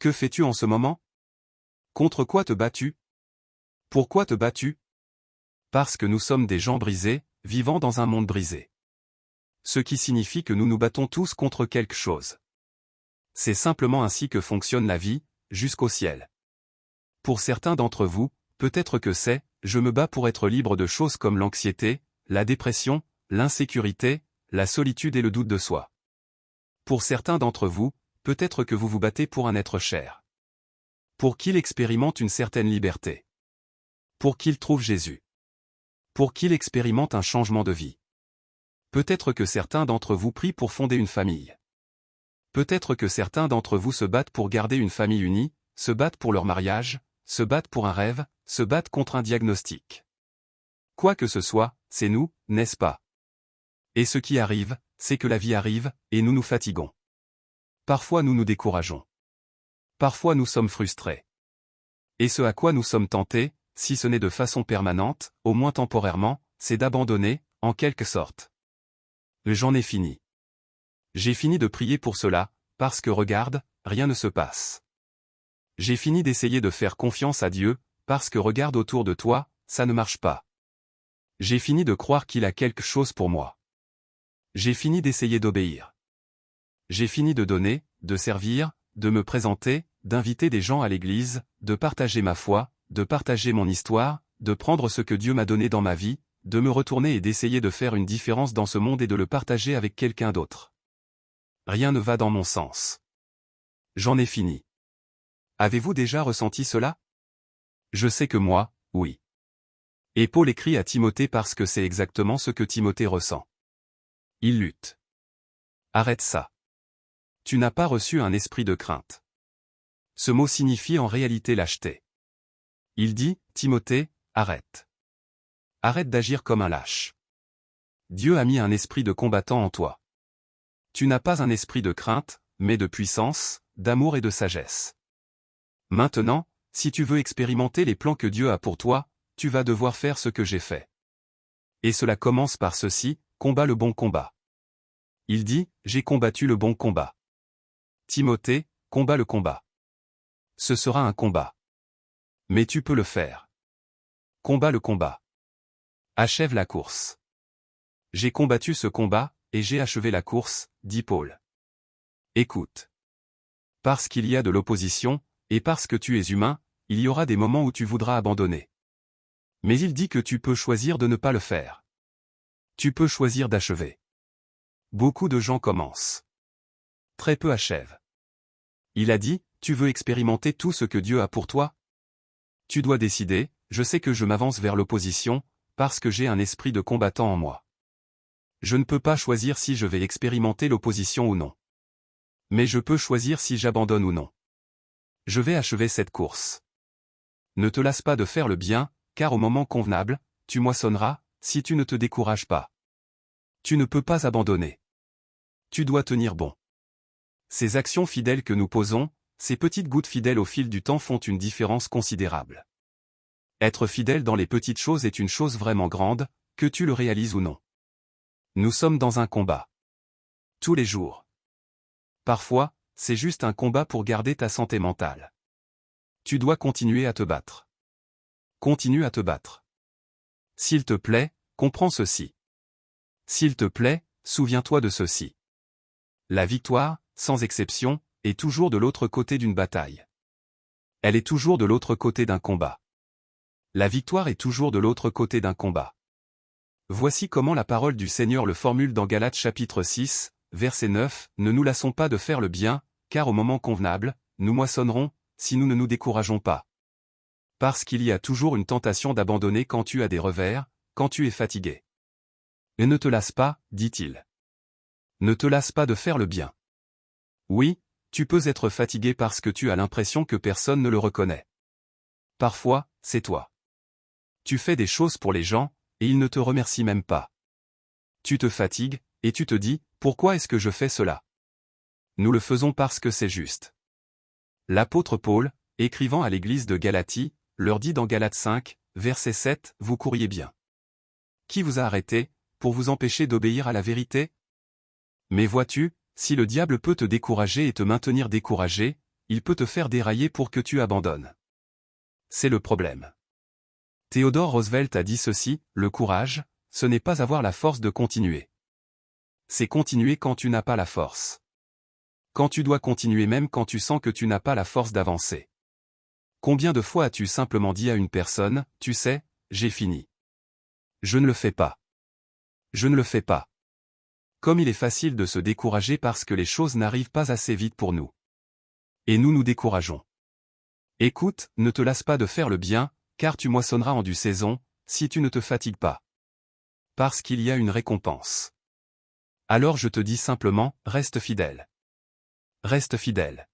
Que fais-tu en ce moment? Contre quoi te bats-tu? Pourquoi te bats-tu? Parce que nous sommes des gens brisés, vivant dans un monde brisé. Ce qui signifie que nous nous battons tous contre quelque chose. C'est simplement ainsi que fonctionne la vie, jusqu'au ciel. Pour certains d'entre vous, peut-être que c'est « je me bats pour être libre de choses comme l'anxiété, la dépression, l'insécurité, la solitude et le doute de soi ». Pour certains d'entre vous, peut-être que vous vous battez pour un être cher. Pour qu'il expérimente une certaine liberté. Pour qu'il trouve Jésus. Pour qu'il expérimente un changement de vie. Peut-être que certains d'entre vous prient pour fonder une famille. Peut-être que certains d'entre vous se battent pour garder une famille unie, se battent pour leur mariage, se battent pour un rêve, se battent contre un diagnostic. Quoi que ce soit, c'est nous, n'est-ce pas? Et ce qui arrive, c'est que la vie arrive, et nous nous fatiguons. Parfois nous nous décourageons. Parfois nous sommes frustrés. Et ce à quoi nous sommes tentés, si ce n'est de façon permanente, au moins temporairement, c'est d'abandonner, en quelque sorte. J'en ai fini. J'ai fini de prier pour cela, parce que regarde, rien ne se passe. J'ai fini d'essayer de faire confiance à Dieu, parce que regarde autour de toi, ça ne marche pas. J'ai fini de croire qu'il a quelque chose pour moi. J'ai fini d'essayer d'obéir. J'ai fini de donner, de servir, de me présenter, d'inviter des gens à l'église, de partager ma foi, de partager mon histoire, de prendre ce que Dieu m'a donné dans ma vie, de me retourner et d'essayer de faire une différence dans ce monde et de le partager avec quelqu'un d'autre. Rien ne va dans mon sens. J'en ai fini. Avez-vous déjà ressenti cela? Je sais que moi, oui. Et Paul écrit à Timothée parce que c'est exactement ce que Timothée ressent. Il lutte. Arrête ça. Tu n'as pas reçu un esprit de crainte. Ce mot signifie en réalité lâcheté. Il dit, Timothée, arrête. Arrête d'agir comme un lâche. Dieu a mis un esprit de combattant en toi. Tu n'as pas un esprit de crainte, mais de puissance, d'amour et de sagesse. Maintenant, si tu veux expérimenter les plans que Dieu a pour toi, tu vas devoir faire ce que j'ai fait. Et cela commence par ceci, combat le bon combat. Il dit, j'ai combattu le bon combat. Timothée, combat le combat. Ce sera un combat. Mais tu peux le faire. Combat le combat. Achève la course. J'ai combattu ce combat, et j'ai achevé la course, dit Paul. Écoute. Parce qu'il y a de l'opposition, et parce que tu es humain, il y aura des moments où tu voudras abandonner. Mais il dit que tu peux choisir de ne pas le faire. Tu peux choisir d'achever. Beaucoup de gens commencent. Très peu achèvent. Il a dit, tu veux expérimenter tout ce que Dieu a pour toi? Tu dois décider, je sais que je m'avance vers l'opposition, parce que j'ai un esprit de combattant en moi. Je ne peux pas choisir si je vais expérimenter l'opposition ou non. Mais je peux choisir si j'abandonne ou non. Je vais achever cette course. Ne te lasse pas de faire le bien, car au moment convenable, tu moissonneras, si tu ne te décourages pas. Tu ne peux pas abandonner. Tu dois tenir bon. Ces actions fidèles que nous posons, ces petites gouttes fidèles au fil du temps font une différence considérable. Être fidèle dans les petites choses est une chose vraiment grande, que tu le réalises ou non. Nous sommes dans un combat. Tous les jours. Parfois, c'est juste un combat pour garder ta santé mentale. Tu dois continuer à te battre. Continue à te battre. S'il te plaît, comprends ceci. S'il te plaît, souviens-toi de ceci. La victoire, sans exception, est toujours de l'autre côté d'une bataille. Elle est toujours de l'autre côté d'un combat. La victoire est toujours de l'autre côté d'un combat. Voici comment la parole du Seigneur le formule dans Galates chapitre 6, verset 9, « Ne nous lassons pas de faire le bien, car au moment convenable, nous moissonnerons, si nous ne nous décourageons pas. » Parce qu'il y a toujours une tentation d'abandonner quand tu as des revers, quand tu es fatigué. Et ne te lasse pas, dit-il. Ne te lasse pas de faire le bien. Oui, tu peux être fatigué parce que tu as l'impression que personne ne le reconnaît. Parfois, c'est toi. Tu fais des choses pour les gens, et ils ne te remercient même pas. Tu te fatigues, et tu te dis, pourquoi est-ce que je fais cela? Nous le faisons parce que c'est juste. L'apôtre Paul, écrivant à l'église de Galatie, leur dit dans Galates 5, verset 7, « Vous couriez bien. Qui vous a arrêté, pour vous empêcher d'obéir à la vérité? Mais vois-tu, si le diable peut te décourager et te maintenir découragé, il peut te faire dérailler pour que tu abandonnes. C'est le problème. Theodore Roosevelt a dit ceci, le courage, ce n'est pas avoir la force de continuer. C'est continuer quand tu n'as pas la force. Quand tu dois continuer même quand tu sens que tu n'as pas la force d'avancer. Combien de fois as-tu simplement dit à une personne, tu sais, j'ai fini. Je ne le fais pas. Je ne le fais pas. Comme il est facile de se décourager parce que les choses n'arrivent pas assez vite pour nous. Et nous nous décourageons. Écoute, ne te lasse pas de faire le bien, car tu moissonneras en due saison, si tu ne te fatigues pas. Parce qu'il y a une récompense. Alors je te dis simplement, reste fidèle. Reste fidèle.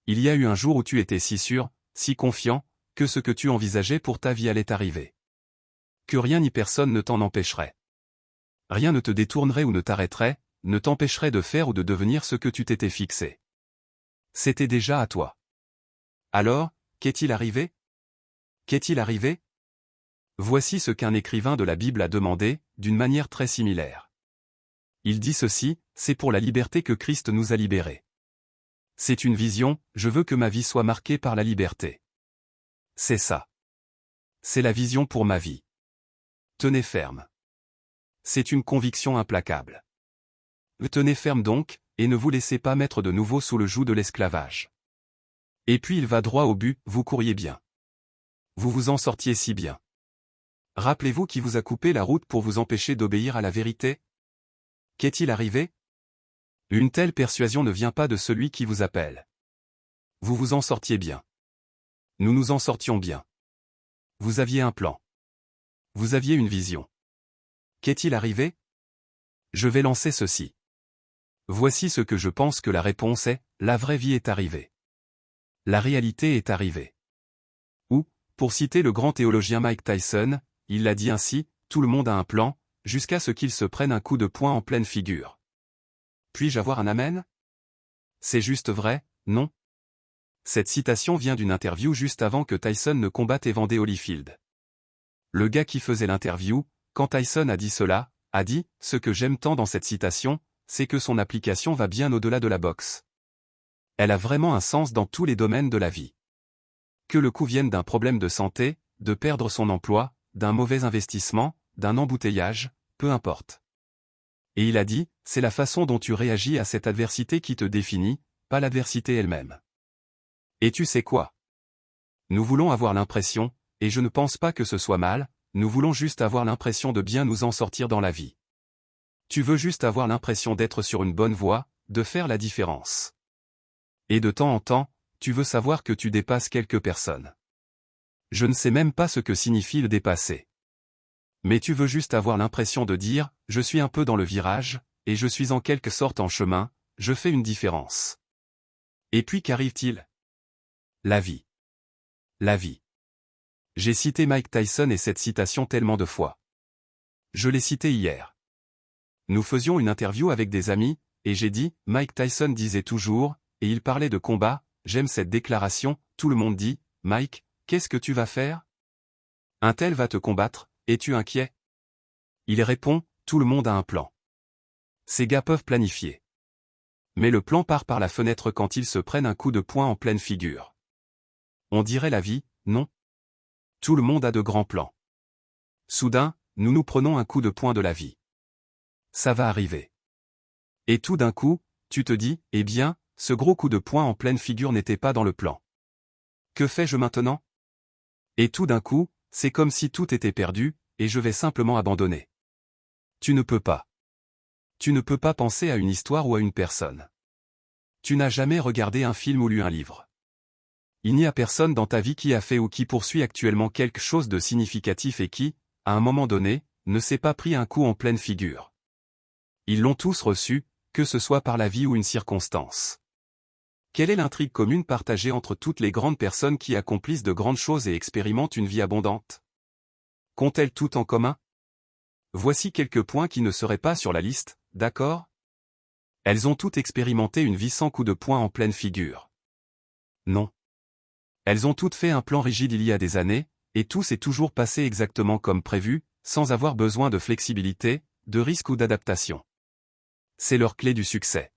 Il y a eu un jour où tu étais si sûr, si confiant, que ce que tu envisageais pour ta vie allait arriver. Que rien ni personne ne t'en empêcherait. Rien ne te détournerait ou ne t'arrêterait, ne t'empêcherait de faire ou de devenir ce que tu t'étais fixé. C'était déjà à toi. Alors, qu'est-il arrivé? Qu'est-il arrivé? Voici ce qu'un écrivain de la Bible a demandé, d'une manière très similaire. Il dit ceci, c'est pour la liberté que Christ nous a libérés. C'est une vision, je veux que ma vie soit marquée par la liberté. C'est ça. C'est la vision pour ma vie. Tenez ferme. C'est une conviction implacable. Tenez ferme donc, et ne vous laissez pas mettre de nouveau sous le joug de l'esclavage. Et puis il va droit au but, vous couriez bien. Vous vous en sortiez si bien. Rappelez-vous qui vous a coupé la route pour vous empêcher d'obéir à la vérité? Qu'est-il arrivé? Une telle persuasion ne vient pas de celui qui vous appelle. Vous vous en sortiez bien. Nous nous en sortions bien. Vous aviez un plan. Vous aviez une vision. Qu'est-il arrivé? Je vais lancer ceci. Voici ce que je pense que la réponse est, la vraie vie est arrivée. La réalité est arrivée. Ou, pour citer le grand théologien Mike Tyson, il l'a dit ainsi, tout le monde a un plan, jusqu'à ce qu'il se prenne un coup de poing en pleine figure. Puis-je avoir un amen? C'est juste vrai, non? Cette citation vient d'une interview juste avant que Tyson ne combatte Evander Holyfield. Le gars qui faisait l'interview, quand Tyson a dit cela, a dit, ce que j'aime tant dans cette citation, c'est que son application va bien au-delà de la boxe. Elle a vraiment un sens dans tous les domaines de la vie. Que le coup vienne d'un problème de santé, de perdre son emploi, d'un mauvais investissement, d'un embouteillage, peu importe. Et il a dit, c'est la façon dont tu réagis à cette adversité qui te définit, pas l'adversité elle-même. Et tu sais quoi? Nous voulons avoir l'impression, et je ne pense pas que ce soit mal, nous voulons juste avoir l'impression de bien nous en sortir dans la vie. Tu veux juste avoir l'impression d'être sur une bonne voie, de faire la différence. Et de temps en temps, tu veux savoir que tu dépasses quelques personnes. Je ne sais même pas ce que signifie le dépasser. Mais tu veux juste avoir l'impression de dire, je suis un peu dans le virage, et je suis en quelque sorte en chemin, je fais une différence. Et puis qu'arrive-t-il? La vie. La vie. J'ai cité Mike Tyson et cette citation tellement de fois. Je l'ai cité hier. Nous faisions une interview avec des amis, et j'ai dit, Mike Tyson disait toujours, et il parlait de combat, j'aime cette déclaration, tout le monde dit, Mike, qu'est-ce que tu vas faire? Un tel va te combattre, es-tu inquiet? Il répond, tout le monde a un plan. Ces gars peuvent planifier. Mais le plan part par la fenêtre quand ils se prennent un coup de poing en pleine figure. On dirait la vie, non? Tout le monde a de grands plans. Soudain, nous nous prenons un coup de poing de la vie. Ça va arriver. Et tout d'un coup, tu te dis, eh bien, ce gros coup de poing en pleine figure n'était pas dans le plan. Que fais-je maintenant? Et tout d'un coup, c'est comme si tout était perdu, et je vais simplement abandonner. Tu ne peux pas. Tu ne peux pas penser à une histoire ou à une personne. Tu n'as jamais regardé un film ou lu un livre. Il n'y a personne dans ta vie qui a fait ou qui poursuit actuellement quelque chose de significatif et qui, à un moment donné, ne s'est pas pris un coup en pleine figure. Ils l'ont tous reçu, que ce soit par la vie ou une circonstance. Quelle est l'intrigue commune partagée entre toutes les grandes personnes qui accomplissent de grandes choses et expérimentent une vie abondante? Qu'ont-elles toutes en commun? Voici quelques points qui ne seraient pas sur la liste, d'accord? Elles ont toutes expérimenté une vie sans coup de poing en pleine figure. Non. Elles ont toutes fait un plan rigide il y a des années, et tout s'est toujours passé exactement comme prévu, sans avoir besoin de flexibilité, de risque ou d'adaptation. C'est leur clé du succès.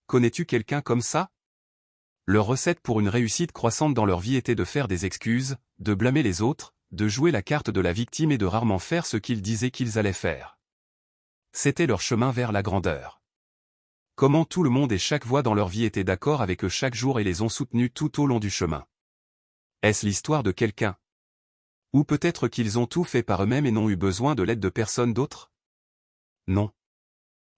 Connais-tu quelqu'un comme ça? Leur recette pour une réussite croissante dans leur vie était de faire des excuses, de blâmer les autres, de jouer la carte de la victime et de rarement faire ce qu'ils disaient qu'ils allaient faire. C'était leur chemin vers la grandeur. Comment tout le monde et chaque voix dans leur vie était d'accord avec eux chaque jour et les ont soutenus tout au long du chemin. Est-ce l'histoire de quelqu'un? Ou peut-être qu'ils ont tout fait par eux-mêmes et n'ont eu besoin de l'aide de personne d'autre? Non.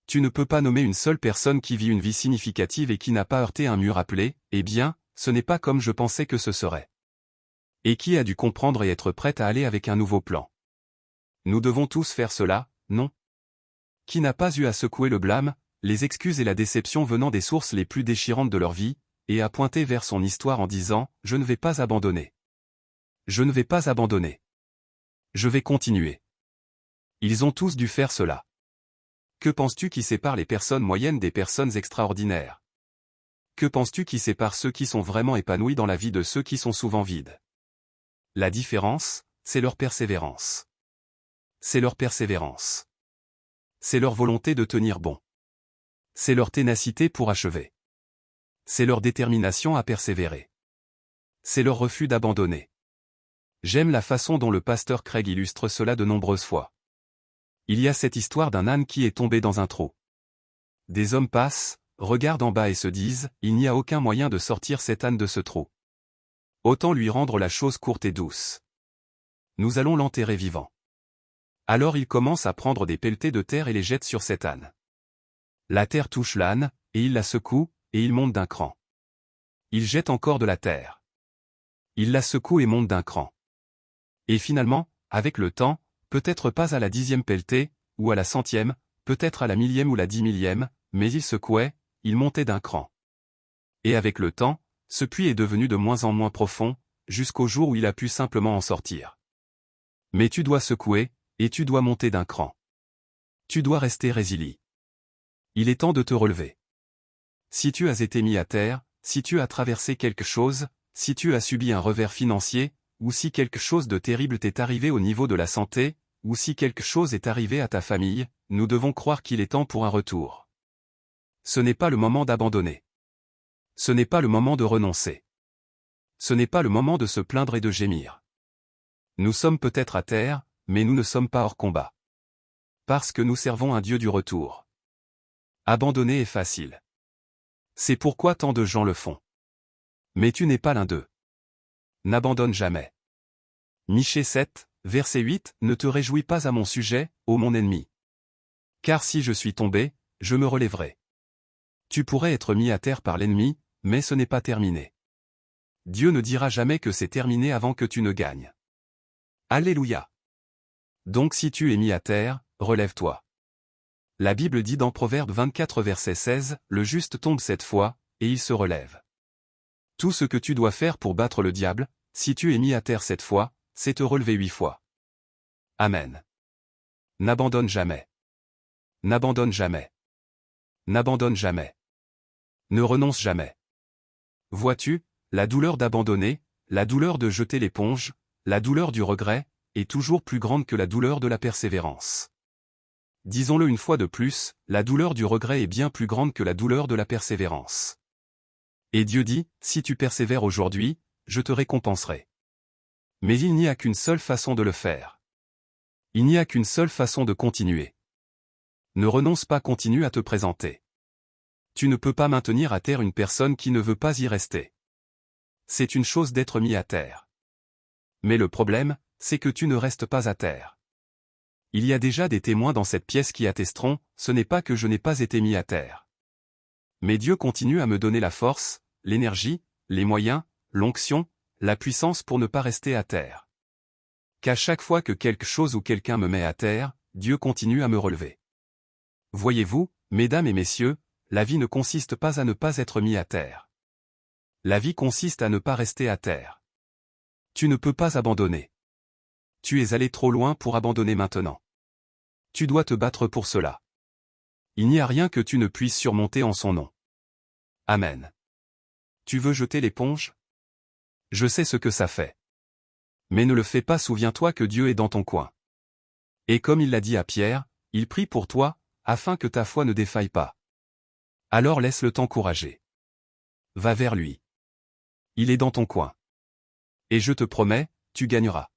Tu ne peux pas nommer une seule personne qui vit une vie significative et qui n'a pas heurté un mur appelé, eh bien, ce n'est pas comme je pensais que ce serait. Et qui a dû comprendre et être prête à aller avec un nouveau plan. Nous devons tous faire cela, non? Qui n'a pas eu à secouer le blâme, les excuses et la déception venant des sources les plus déchirantes de leur vie, et à pointer vers son histoire en disant « Je ne vais pas abandonner. Je ne vais pas abandonner. Je vais continuer. » Ils ont tous dû faire cela. Que penses-tu qui sépare les personnes moyennes des personnes extraordinaires? Que penses-tu qui sépare ceux qui sont vraiment épanouis dans la vie de ceux qui sont souvent vides? La différence, c'est leur persévérance. C'est leur persévérance. C'est leur volonté de tenir bon. C'est leur ténacité pour achever. C'est leur détermination à persévérer. C'est leur refus d'abandonner. J'aime la façon dont le pasteur Craig illustre cela de nombreuses fois. Il y a cette histoire d'un âne qui est tombé dans un trou. Des hommes passent, regardent en bas et se disent, il n'y a aucun moyen de sortir cet âne de ce trou. Autant lui rendre la chose courte et douce. Nous allons l'enterrer vivant. Alors il commence à prendre des pelletées de terre et les jette sur cet âne. La terre touche l'âne, et il la secoue, et il monte d'un cran. Il jette encore de la terre. Il la secoue et monte d'un cran. Et finalement, avec le temps, peut-être pas à la 10e pelletée, ou à la 100e, peut-être à la 1000e ou la 10 000e, mais il secouait, il montait d'un cran. Et avec le temps, ce puits est devenu de moins en moins profond, jusqu'au jour où il a pu simplement en sortir. Mais tu dois secouer, et tu dois monter d'un cran. Tu dois rester résilient. Il est temps de te relever. Si tu as été mis à terre, si tu as traversé quelque chose, si tu as subi un revers financier, ou si quelque chose de terrible t'est arrivé au niveau de la santé, ou si quelque chose est arrivé à ta famille, nous devons croire qu'il est temps pour un retour. Ce n'est pas le moment d'abandonner. Ce n'est pas le moment de renoncer. Ce n'est pas le moment de se plaindre et de gémir. Nous sommes peut-être à terre, mais nous ne sommes pas hors combat. Parce que nous servons un Dieu du retour. Abandonner est facile. C'est pourquoi tant de gens le font. Mais tu n'es pas l'un d'eux. N'abandonne jamais. Michée 7, verset 8, ne te réjouis pas à mon sujet, ô mon ennemi. Car si je suis tombé, je me relèverai. Tu pourrais être mis à terre par l'ennemi, mais ce n'est pas terminé. Dieu ne dira jamais que c'est terminé avant que tu ne gagnes. Alléluia. Donc si tu es mis à terre, relève-toi. La Bible dit dans Proverbe 24 verset 16, le juste tombe 7 fois, et il se relève. Tout ce que tu dois faire pour battre le diable, si tu es mis à terre 7 fois, c'est te relever 8 fois. Amen. N'abandonne jamais. N'abandonne jamais. N'abandonne jamais. Ne renonce jamais. Vois-tu, la douleur d'abandonner, la douleur de jeter l'éponge, la douleur du regret, est toujours plus grande que la douleur de la persévérance. Disons-le une fois de plus, la douleur du regret est bien plus grande que la douleur de la persévérance. Et Dieu dit, si tu persévères aujourd'hui, je te récompenserai. Mais il n'y a qu'une seule façon de le faire. Il n'y a qu'une seule façon de continuer. Ne renonce pas, continue à te présenter. Tu ne peux pas maintenir à terre une personne qui ne veut pas y rester. C'est une chose d'être mis à terre. Mais le problème, c'est que tu ne restes pas à terre. Il y a déjà des témoins dans cette pièce qui attesteront, ce n'est pas que je n'ai pas été mis à terre. Mais Dieu continue à me donner la force, l'énergie, les moyens, l'onction, la puissance pour ne pas rester à terre. Qu'à chaque fois que quelque chose ou quelqu'un me met à terre, Dieu continue à me relever. Voyez-vous, mesdames et messieurs, la vie ne consiste pas à ne pas être mis à terre. La vie consiste à ne pas rester à terre. Tu ne peux pas abandonner. Tu es allé trop loin pour abandonner maintenant. Tu dois te battre pour cela. Il n'y a rien que tu ne puisses surmonter en son nom. Amen. Tu veux jeter l'éponge? Je sais ce que ça fait. Mais ne le fais pas, souviens-toi que Dieu est dans ton coin. Et comme il l'a dit à Pierre, il prie pour toi, afin que ta foi ne défaille pas. Alors laisse-le t'encourager. Va vers lui. Il est dans ton coin. Et je te promets, tu gagneras.